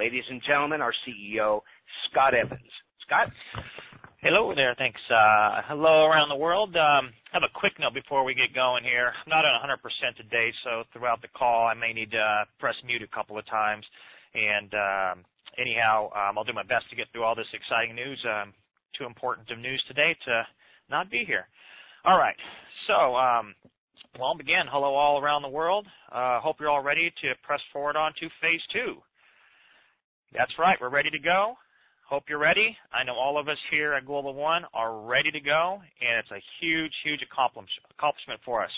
ladies and gentlemen, our CEO, Scott Evans. Scott? Hello there. Thanks. Hello around the world. I have a quick note before we get going here. I'm not at 100% today, so throughout the call I may need to press mute a couple of times. And anyhow, I'll do my best to get through all this exciting news. Too important of news today to not be here. All right. So I'll begin. Hello all around the world. Hope you're all ready to press forward on to Phase 2. That's right. We're ready to go. Hope you're ready. I know all of us here at Global One are ready to go, and it's a huge, huge accomplishment for us.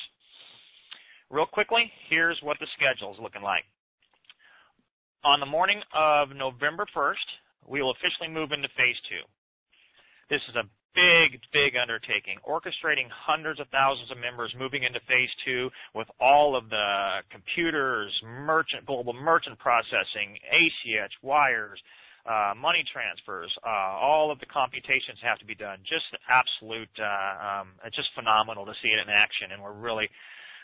Real quickly, here's what the schedule is looking like. On the morning of November 1st, we will officially move into Phase 2. This is a big, big undertaking, orchestrating hundreds of thousands of members moving into Phase 2 with all of the computers, global merchant processing, ACH, wires, money transfers, all of the computations have to be done. Just absolute, it's just phenomenal to see it in action, and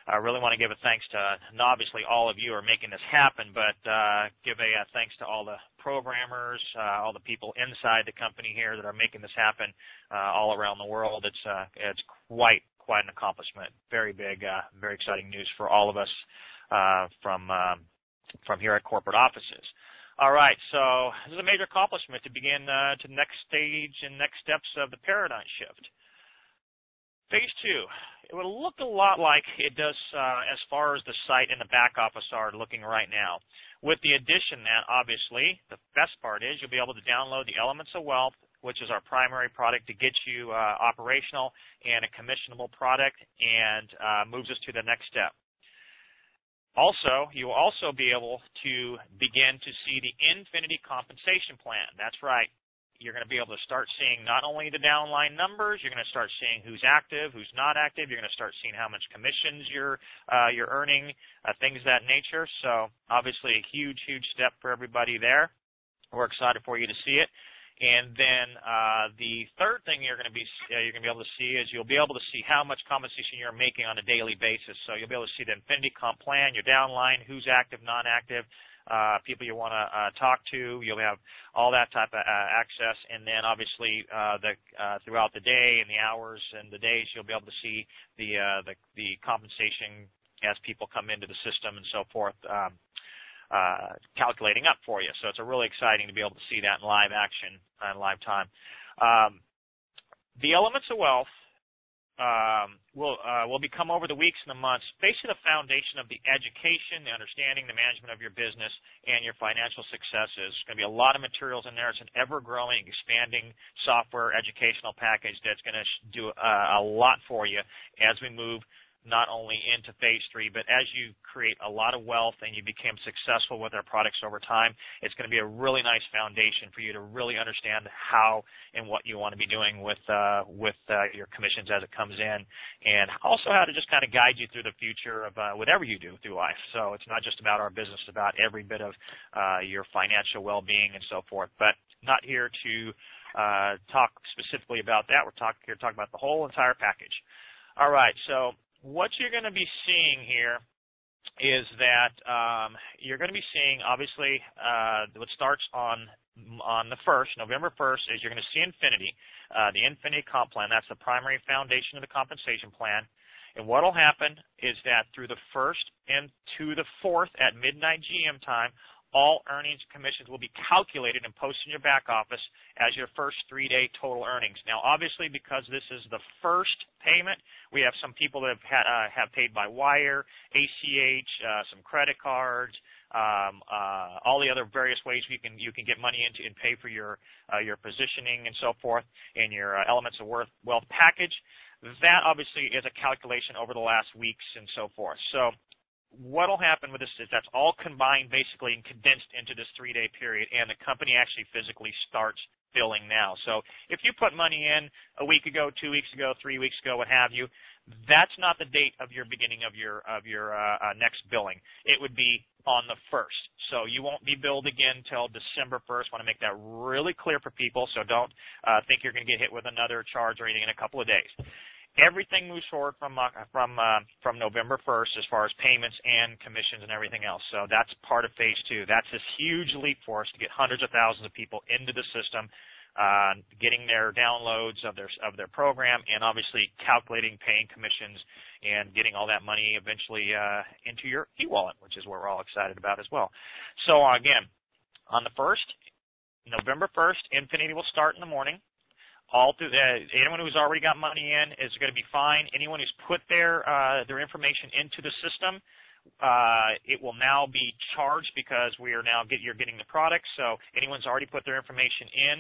I really want to give a thanks to, and obviously all of you are making this happen, but give a thanks to all the programmers, all the people inside the company here that are making this happen all around the world. It's quite an accomplishment. Very big, very exciting news for all of us from here at corporate offices. All right, so this is a major accomplishment to begin to the next stage and next steps of the paradigm shift. Phase 2, it will look a lot like it does as far as the site and the back office are looking right now. With the addition that, obviously, the best part is you'll be able to download the Elements of Wealth, which is our primary product to get you operational and a commissionable product, and moves us to the next step. Also, you will also be able to begin to see the Infinity compensation plan. That's right. You're going to be able to start seeing not only the downline numbers, you're going to start seeing who's active, who's not active. You're going to start seeing how much commissions you're earning, things of that nature. So obviously a huge, huge step for everybody there. We're excited for you to see it. And then the third thing you're going to be able to see is you'll be able to see how much compensation you're making on a daily basis. So you'll be able to see the Infinity comp plan, your downline, who's active, non-active, people you want to talk to. You'll have all that type of access. And then obviously throughout the day and the hours and the days, you'll be able to see the compensation as people come into the system and so forth. Calculating up for you. So it's really exciting to be able to see that in live action and live time. The Elements of Wealth will become over the weeks and the months basically the foundation of the education, the understanding, the management of your business, and your financial successes. There's going to be a lot of materials in there. It's an ever-growing, expanding software educational package that's going to do a lot for you as we move not only into Phase 3, but as you create a lot of wealth and you become successful with our products over time, it's going to be a really nice foundation for you to really understand how and what you want to be doing with your commissions as it comes in, and also how to just kind of guide you through the future of whatever you do through life. So it's not just about our business, it's about every bit of your financial well-being and so forth. But not here to talk specifically about that. We're here to talk about the whole entire package. All right, so what you're going to be seeing here is that you're going to be seeing, obviously, what starts on the 1st, November 1st, is you're going to see Infinity, the Infinity comp plan. That's the primary foundation of the compensation plan. And what will happen is that through the 1st and to the 4th at midnight GM time, all earnings commissions will be calculated and posted in your back office as your first 3-day total earnings. Now, obviously, because this is the first payment, we have some people that have paid by wire, ACH, some credit cards, all the other various ways you can get money into and pay for your positioning and so forth in your Elements of Wealth package. That obviously is a calculation over the last weeks and so forth. So what will happen with this is that's all combined basically and condensed into this 3-day period, and the company actually physically starts billing now. So if you put money in a week ago, 2 weeks ago, 3 weeks ago, what have you, that's not the date of your beginning of your next billing. It would be on the 1st. So you won't be billed again until December 1st. I want to make that really clear for people, so don't think you're going to get hit with another charge or anything in a couple of days. Everything moves forward from November 1st as far as payments and commissions and everything else. So that's part of phase 2. That's this huge leap for us to get hundreds of thousands of people into the system, getting their downloads of their program, and obviously calculating, paying commissions, and getting all that money eventually into your e-wallet, which is what we're all excited about as well. So again, on the 1st, November 1st, Infinity will start in the morning. All through anyone who's already got money in is going to be fine. Anyone who's put their information into the system, it will now be charged because you're getting the product. So anyone's already put their information in,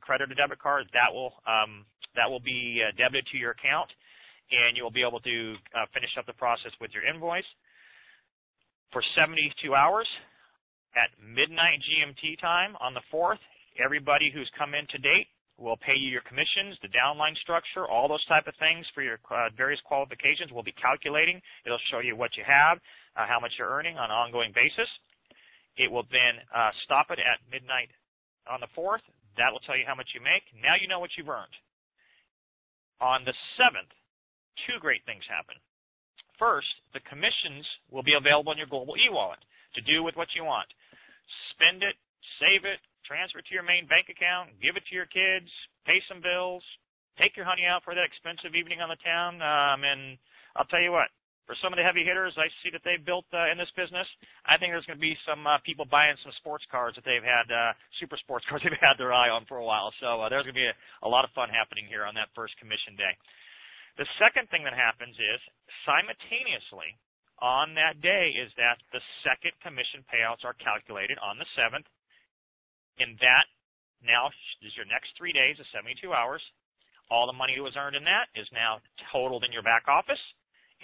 credit or debit card, that will be debited to your account, and you'll be able to finish up the process with your invoice. For 72 hours at midnight GMT time on the 4th, everybody who's come in to date will pay you your commissions, the downline structure, all those type of things for your various qualifications. We'll be calculating. It'll show you what you have, how much you're earning on an ongoing basis. It will then stop it at midnight on the 4th. That will tell you how much you make. Now you know what you've earned. On the 7th, 2 great things happen. First, the commissions will be available in your global e-wallet to do with what you want. Spend it, save it, transfer it to your main bank account, give it to your kids, pay some bills, take your honey out for that expensive evening on the town. And I'll tell you what, for some of the heavy hitters I see that they've built in this business, I think there's going to be some people buying some sports cars that they've had, super sports cars they've had their eye on for a while. So there's going to be a lot of fun happening here on that first commission day. The second thing that happens is simultaneously on that day is that the second commission payouts are calculated on the 7th. And that now is your next 3 days of 72 hours. All the money that was earned in that is now totaled in your back office,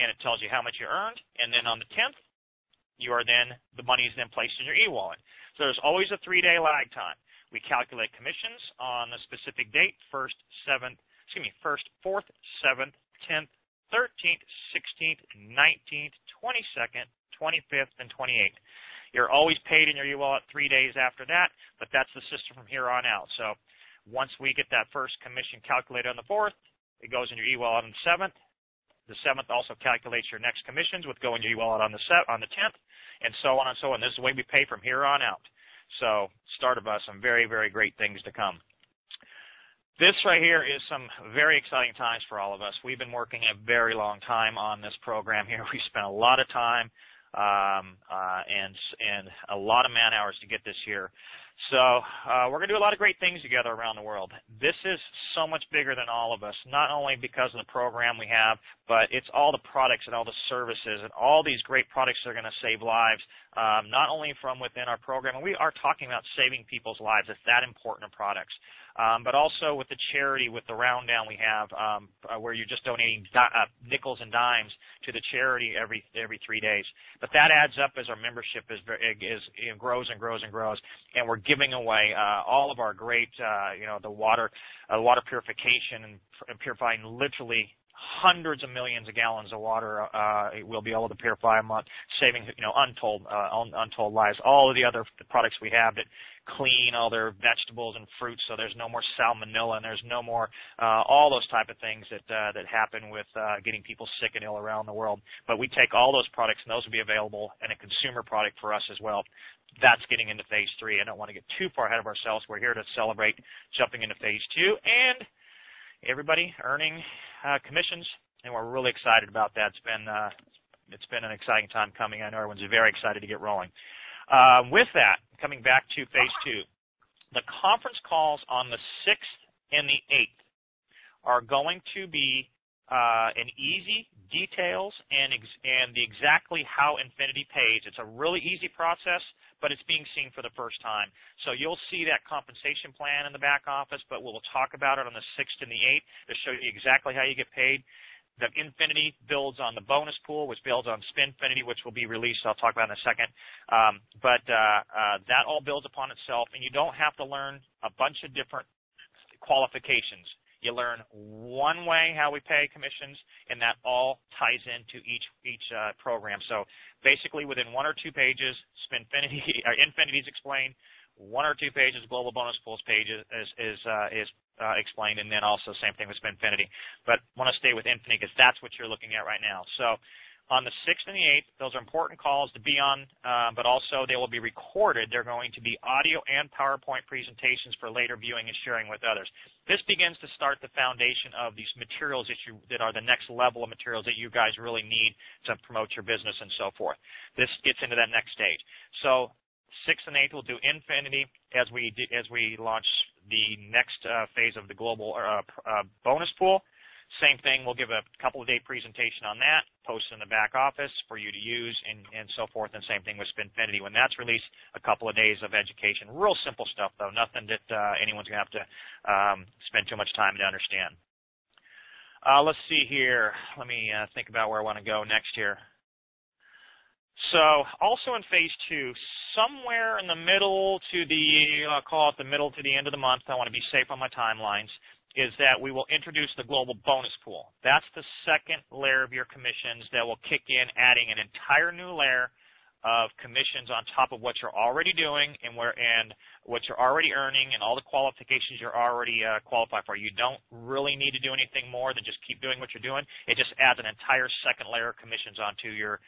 and it tells you how much you earned. And then on the 10th, the money is then placed in your e-wallet. So there's always a 3-day lag time. We calculate commissions on the specific date, 4th, 7th, 10th, 13th, 16th, 19th, 22nd, 25th, and 28th. You're always paid in your e-wallet 3 days after that, but that's the system from here on out. So once we get that first commission calculated on the 4th, it goes in your e-wallet on the 7th. The 7th also calculates your next commissions, which go in your e-wallet on the 10th, and so on and so on. This is the way we pay from here on out. So start of some very, very great things to come. This right here is some very exciting times for all of us. We've been working a very long time on this program here. We spent a lot of time and a lot of man hours to get this here. So we're going to do a lot of great things together around the world. This is so much bigger than all of us, not only because of the program we have, but it's all the products and all the services and all these great products that are going to save lives, not only from within our program. And we are talking about saving people's lives. It's that important of products. But also with the charity, with the round down we have, where you're just donating nickels and dimes to the charity every 3 days. But that adds up as our membership grows and grows and grows, and we're giving away all of our great, the water purification and purifying literally hundreds of millions of gallons of water we'll be able to purify a month, saving untold lives. All of the other products we have that clean all their vegetables and fruits, so there's no more salmonella and there's no more all those type of things that happen with getting people sick and ill around the world. But we take all those products and those will be available in a consumer product for us as well. That's getting into phase 3. I don't want to get too far ahead of ourselves. We're here to celebrate jumping into phase 2 and everybody earning commissions, and we're really excited about that. It's been an exciting time coming. I know everyone's very excited to get rolling. With that, coming back to phase 2, the conference calls on the 6th and the 8th are going to be an easy details and the exactly how Infinity pays. It's a really easy process, but it's being seen for the first time. So you'll see that compensation plan in the back office, but we'll talk about it on the 6th and the 8th to show you exactly how you get paid. The Infinity builds on the bonus pool, which builds on Spinfinity, which will be released. I'll talk about in a second. But that all builds upon itself, and you don't have to learn a bunch of different qualifications. You learn one way how we pay commissions, and that all ties into each program. So basically, within 1 or 2 pages, Infinity's explained. 1 or 2 pages, Global Bonus Pools pages is explained, and then also same thing with Spinfinity. But I want to stay with Infinity because that's what you're looking at right now. So on the 6th and the 8th, those are important calls to be on, but also they will be recorded. They're going to be audio and PowerPoint presentations for later viewing and sharing with others. This begins to start the foundation of these materials that are the next level of materials that you guys really need to promote your business and so forth. This gets into that next stage. So 6th and 8th we'll do Infinity as we launch the next phase of the global bonus pool. Same thing, we'll give a couple of day presentation on that, post it in the back office for you to use and so forth, and same thing with Spinfinity. When that's released, a couple of days of education. Real simple stuff, though, nothing that anyone's going to have to spend too much time to understand. Let's see here. Let me think about where I want to go next here. So also in phase 2, somewhere in the middle to I'll call it the middle to the end of the month, I want to be safe on my timelines, is that we will introduce the global bonus pool. That's the second layer of your commissions that will kick in, adding an entire new layer of commissions on top of what you're already doing and what you're already earning and all the qualifications you're already qualified for. You don't really need to do anything more than just keep doing what you're doing. It just adds an entire second layer of commissions onto your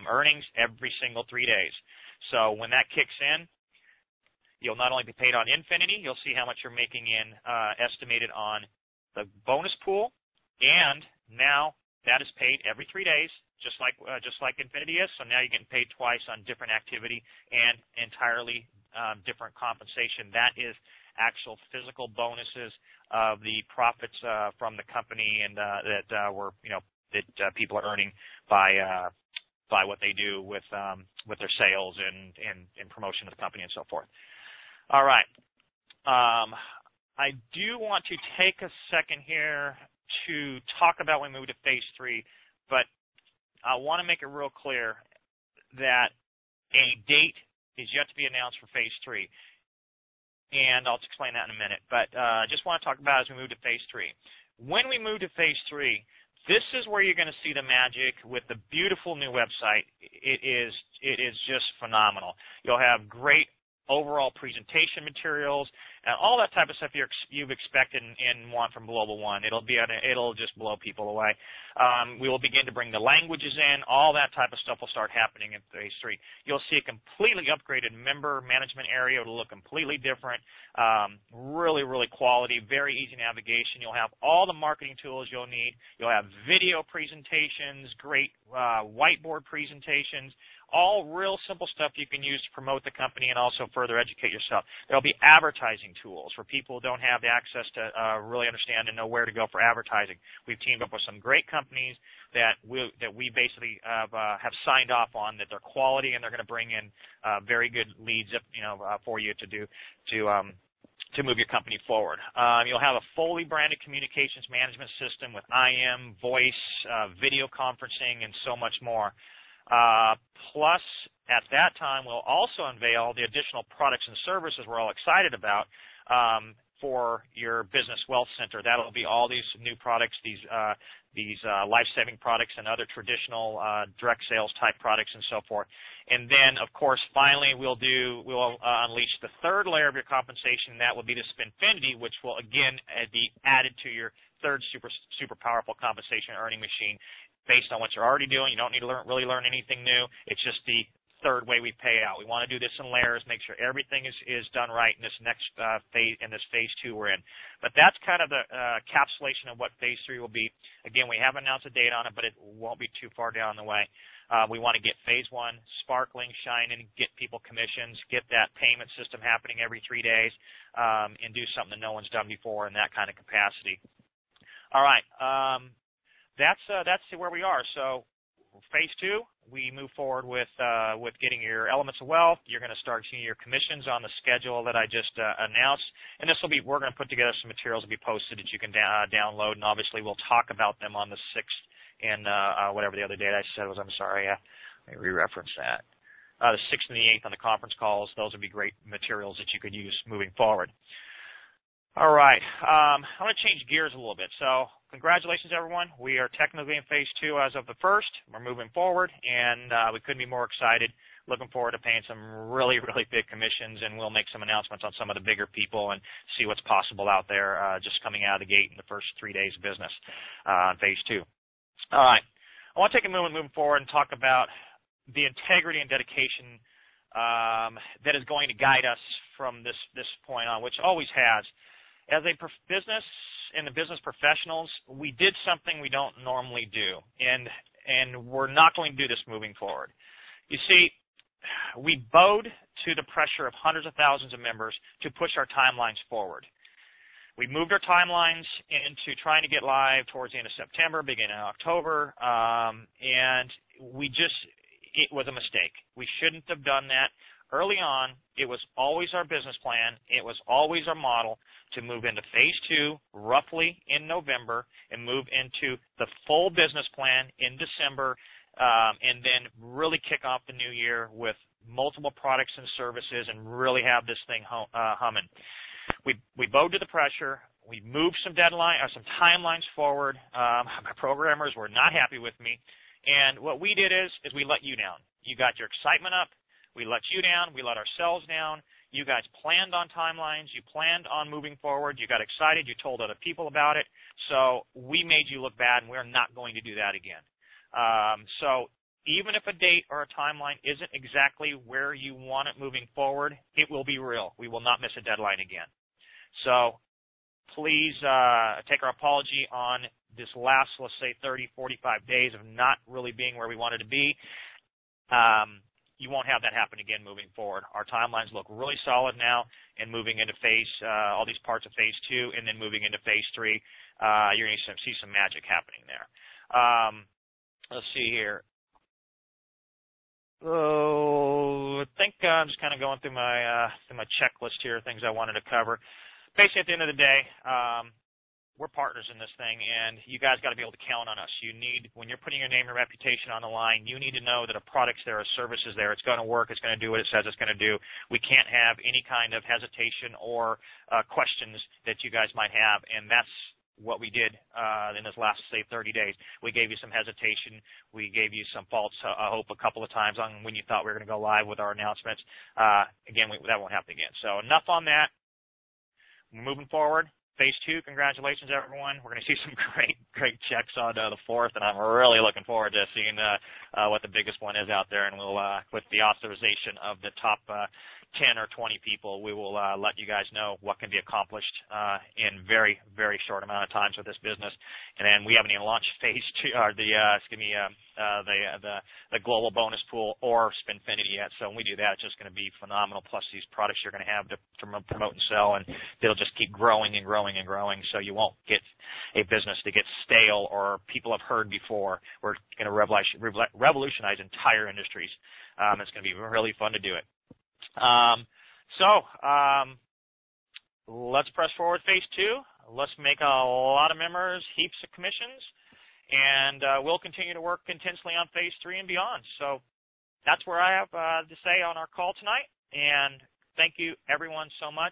earnings every single 3 days. So when that kicks in, you'll not only be paid on Infinity, you'll see how much you're making in estimated on the bonus pool, and now that is paid every 3 days, just like Infinity is. So now you're getting paid twice on different activity and entirely different compensation. That is actual physical bonuses of the profits from the company and that people are earning by what they do with their sales and promotion of the company and so forth. All right. I do want to take a second here to talk about when we move to phase 3, but I want to make it real clear that a date is yet to be announced for phase 3, and I'll explain that in a minute. But I just want to talk about as we move to phase 3. When we move to phase 3, this is where you're going to see the magic with the beautiful new website. It is just phenomenal. You'll have great overall presentation materials and all that type of stuff you've expected and want from Global One. It'll just blow people away. We will begin to bring the languages in. All that type of stuff will start happening in phase 3. You'll see a completely upgraded member management area. It'll look completely different. Really, really quality, very easy navigation. You'll have all the marketing tools you'll need. You'll have video presentations, great whiteboard presentations, all real simple stuff you can use to promote the company and also further educate yourself. There'll be advertising tools for people who don't have the access to really understand and know where to go for advertising. We've teamed up with some great companies that we basically have signed off on that they're quality and they're going to bring in very good leads, for you to move your company forward. You'll have a fully branded communications management system with IM, voice, video conferencing, and so much more. Plus, at that time, we'll also unveil the additional products and services we're all excited about for your business wealth center. That'll be all these new products, these life-saving products and other traditional direct sales type products and so forth. And then, of course, finally, we'll unleash the third layer of your compensation. That will be the Spinfinity, which will again be added to your third super powerful compensation earning machine. Based on what you're already doing, you don't need to really learn anything new. It's just the third way we pay out. We want to do this in layers, make sure everything is done right in this next phase, in this phase 2 we're in. But that's kind of the encapsulation of what phase 3 will be. Again, we haven't announced a date on it, but it won't be too far down the way. We want to get phase 1 sparkling, shining, get people commissions, get that payment system happening every 3 days, and do something that no one's done before in that kind of capacity. All right. That's where we are. So phase 2, we move forward with getting your elements of wealth. You're going to start seeing your commissions on the schedule that I just announced, and we're going to put together some materials to be posted that you can download, and obviously we'll talk about them on the 6th and whatever the other date I said was. I'm sorry, let me re-reference that. The 6th and the 8th on the conference calls. Those would be great materials that you could use moving forward. All right. I want to change gears a little bit. So congratulations, everyone. We are technically in phase 2 as of the 1st. We're moving forward, and we couldn't be more excited. looking forward to paying some really, really big commissions, and we'll make some announcements on some of the bigger people and see what's possible out there just coming out of the gate in the first 3 days of business on phase 2. All right. I want to take a moment moving forward and talk about the integrity and dedication that is going to guide us from this point on, which always has. As a business and the business professionals, we did something we don't normally do, and we're not going to do this moving forward. You see, we bowed to the pressure of hundreds of thousands of members to push our timelines forward. We moved our timelines into trying to get live towards the end of September, beginning of October, and it was a mistake. We shouldn't have done that. Early on, it was always our business plan. It was always our model to move into phase 2 roughly in November and move into the full business plan in December, and then really kick off the new year with multiple products and services and really have this thing humming. We bowed to the pressure. We moved some timelines forward. My programmers were not happy with me, and what we did is we let you down. You got your excitement up. We let you down. We let ourselves down. You guys planned on timelines. You planned on moving forward. You got excited. You told other people about it. So we made you look bad, and we're not going to do that again. So even if a date or a timeline isn't exactly where you want it moving forward, it will be real. We will not miss a deadline again. So please take our apology on this last, let's say, 30, 45 days of not really being where we wanted to be. You won't have that happen again moving forward. Our timelines look really solid now, and moving into all these parts of phase 2, and then moving into phase 3, you're going to see some magic happening there. Let's see here. I think I'm just kind of going through my checklist here, things I wanted to cover. Basically, at the end of the day, we're partners in this thing, and you guys got to be able to count on us. When you're putting your name and reputation on the line, you need to know that a product's there, a service is there, it's going to work, it's going to do what it says it's going to do. We can't have any kind of hesitation or questions that you guys might have, and that's what we did in this last, say, 30 days. We gave you some hesitation. We gave you some false hope a couple of times on when you thought we were going to go live with our announcements. Again, that won't happen again. So enough on that. We're moving forward. Phase 2, congratulations, everyone. We're going to see some great checks on the 4th, and I'm really looking forward to seeing what the biggest one is out there. And we'll, with the authorization of the top 10 or 20 people, we will let you guys know what can be accomplished in very, very short amount of time with this business. And then we haven't even launched phase 2, or the global bonus pool or Spinfinity yet. So when we do that, it's just going to be phenomenal. Plus these products you're going to have to promote and sell, and they'll just keep growing and growing and growing. So you won't get a business that gets stale or people have heard before. We're going to revolutionize entire industries. It's going to be really fun to do it. Let's press forward phase 2. Let's make a lot of members, heaps of commissions, and we'll continue to work intensely on phase 3 and beyond. So that's where I have to say on our call tonight, and thank you everyone so much.